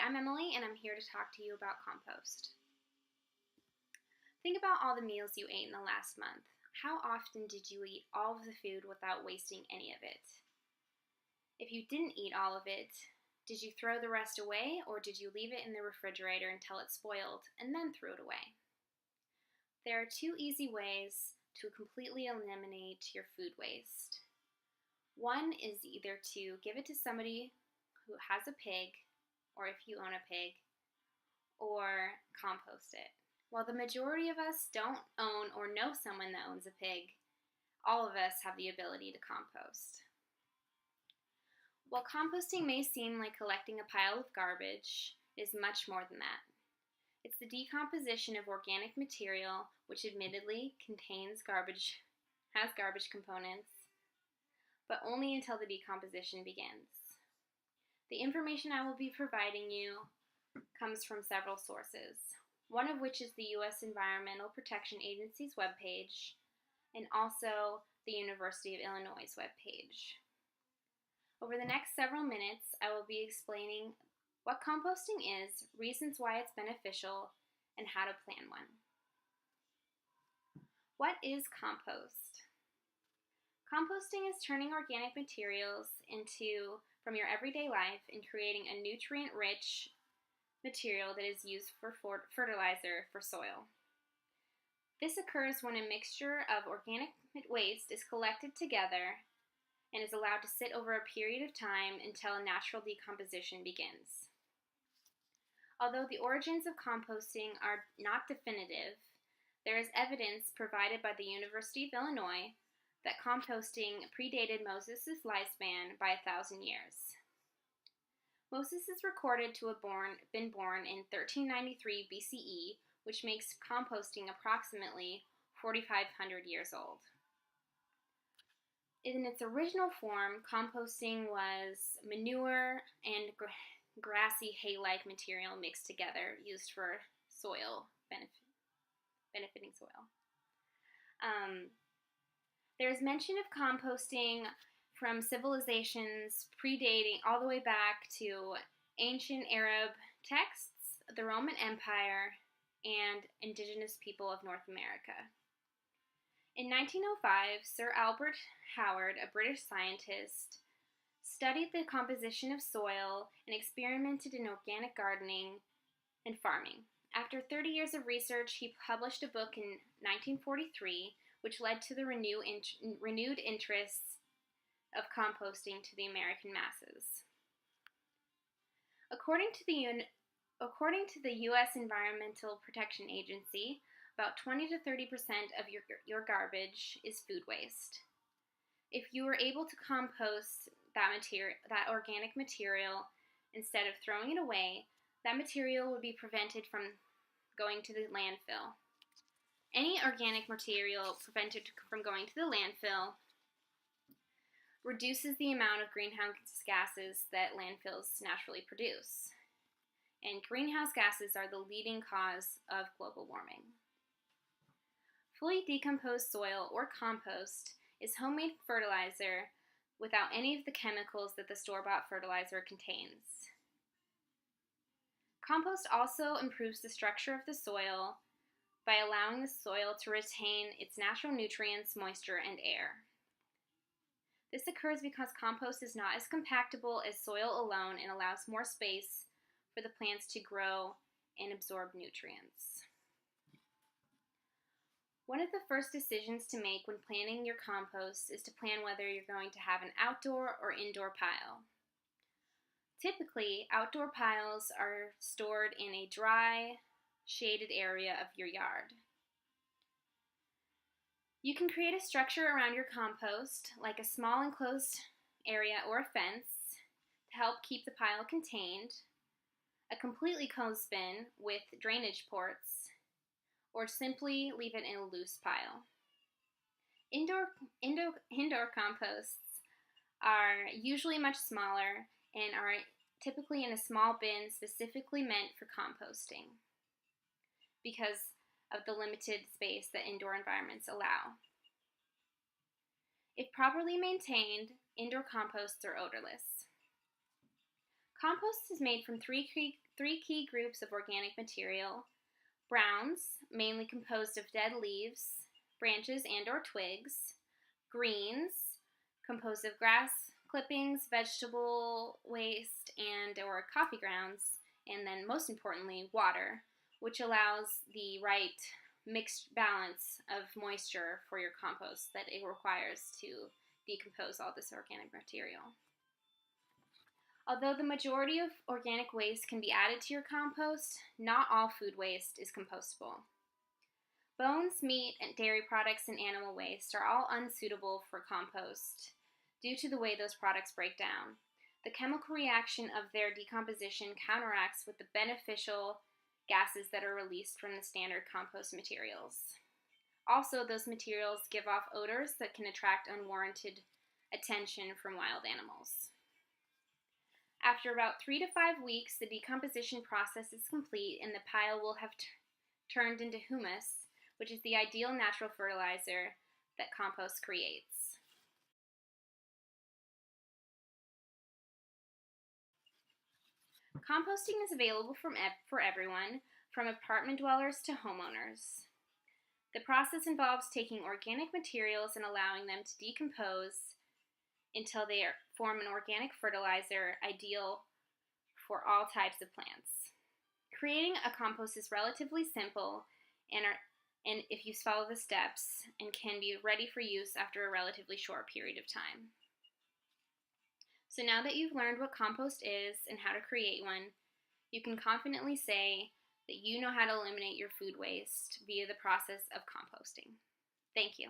I'm Emily, and I'm here to talk to you about compost. Think about all the meals you ate in the last month. How often did you eat all of the food without wasting any of it? If you didn't eat all of it, did you throw the rest away, or did you leave it in the refrigerator until it spoiled and then threw it away? There are two easy ways to completely eliminate your food waste. One is either to give it to somebody who has a pig, or if you own a pig, or compost it. While the majority of us don't own or know someone that owns a pig, all of us have the ability to compost. While composting may seem like collecting a pile of garbage, it is much more than that. It's the decomposition of organic material, which admittedly has garbage components, but only until the decomposition begins. The information I will be providing you comes from several sources, one of which is the U.S. Environmental Protection Agency's webpage, and also the University of Illinois' webpage. Over the next several minutes, I will be explaining what composting is, reasons why it's beneficial, and how to plan one. What is compost? Composting is turning organic materials from your everyday life and creating a nutrient-rich material that is used for fertilizer for soil. This occurs when a mixture of organic waste is collected together and is allowed to sit over a period of time until a natural decomposition begins. Although the origins of composting are not definitive, there is evidence provided by the University of Illinois that composting predated Moses' lifespan by 1,000 years. Moses is recorded to have been born in 1393 BCE, which makes composting approximately 4,500 years old. In its original form, composting was manure and grassy hay-like material mixed together, used for soil, benefiting soil. There is mention of composting from civilizations predating all the way back to ancient Arab texts, the Roman Empire, and indigenous people of North America. In 1905, Sir Albert Howard, a British scientist, studied the composition of soil and experimented in organic gardening and farming. After 30 years of research, he published a book in 1943, which led to the renewed interest of composting to the American masses. According to the U.S. Environmental Protection Agency, about 20 to 30% of your garbage is food waste. If you were able to compost that organic material instead of throwing it away, that material would be prevented from going to the landfill. Any organic material prevented from going to the landfill reduces the amount of greenhouse gases that landfills naturally produce. And greenhouse gases are the leading cause of global warming. Fully decomposed soil, or compost, is homemade fertilizer without any of the chemicals that the store-bought fertilizer contains. Compost also improves the structure of the soil by allowing the soil to retain its natural nutrients, moisture, and air. This occurs because compost is not as compactable as soil alone and allows more space for the plants to grow and absorb nutrients. One of the first decisions to make when planning your compost is to plan whether you're going to have an outdoor or indoor pile. Typically, outdoor piles are stored in a dry, shaded area of your yard. You can create a structure around your compost, like a small enclosed area or a fence, to help keep the pile contained, a completely closed bin with drainage ports, or simply leave it in a loose pile. Indoor composts are usually much smaller and are typically in a small bin specifically meant for composting because of the limited space that indoor environments allow. If properly maintained, indoor composts are odorless. Compost is made from three key groups of organic material: browns, mainly composed of dead leaves, branches, and or twigs; greens, composed of grass clippings, vegetable waste, and or coffee grounds; and then most importantly, water, which allows the right mixed balance of moisture for your compost that it requires to decompose all this organic material. Although the majority of organic waste can be added to your compost, not all food waste is compostable. Bones, meat, and dairy products, and animal waste are all unsuitable for compost due to the way those products break down. The chemical reaction of their decomposition counteracts with the beneficial gases that are released from the standard compost materials. Also, those materials give off odors that can attract unwarranted attention from wild animals. After about 3 to 5 weeks, the decomposition process is complete and the pile will have turned into humus, which is the ideal natural fertilizer that compost creates. Composting is available for everyone, from apartment dwellers to homeowners. The process involves taking organic materials and allowing them to decompose until they form an organic fertilizer ideal for all types of plants. Creating a compost is relatively simple and if you follow the steps, and can be ready for use after a relatively short period of time. So now that you've learned what compost is and how to create one, you can confidently say that you know how to eliminate your food waste via the process of composting. Thank you.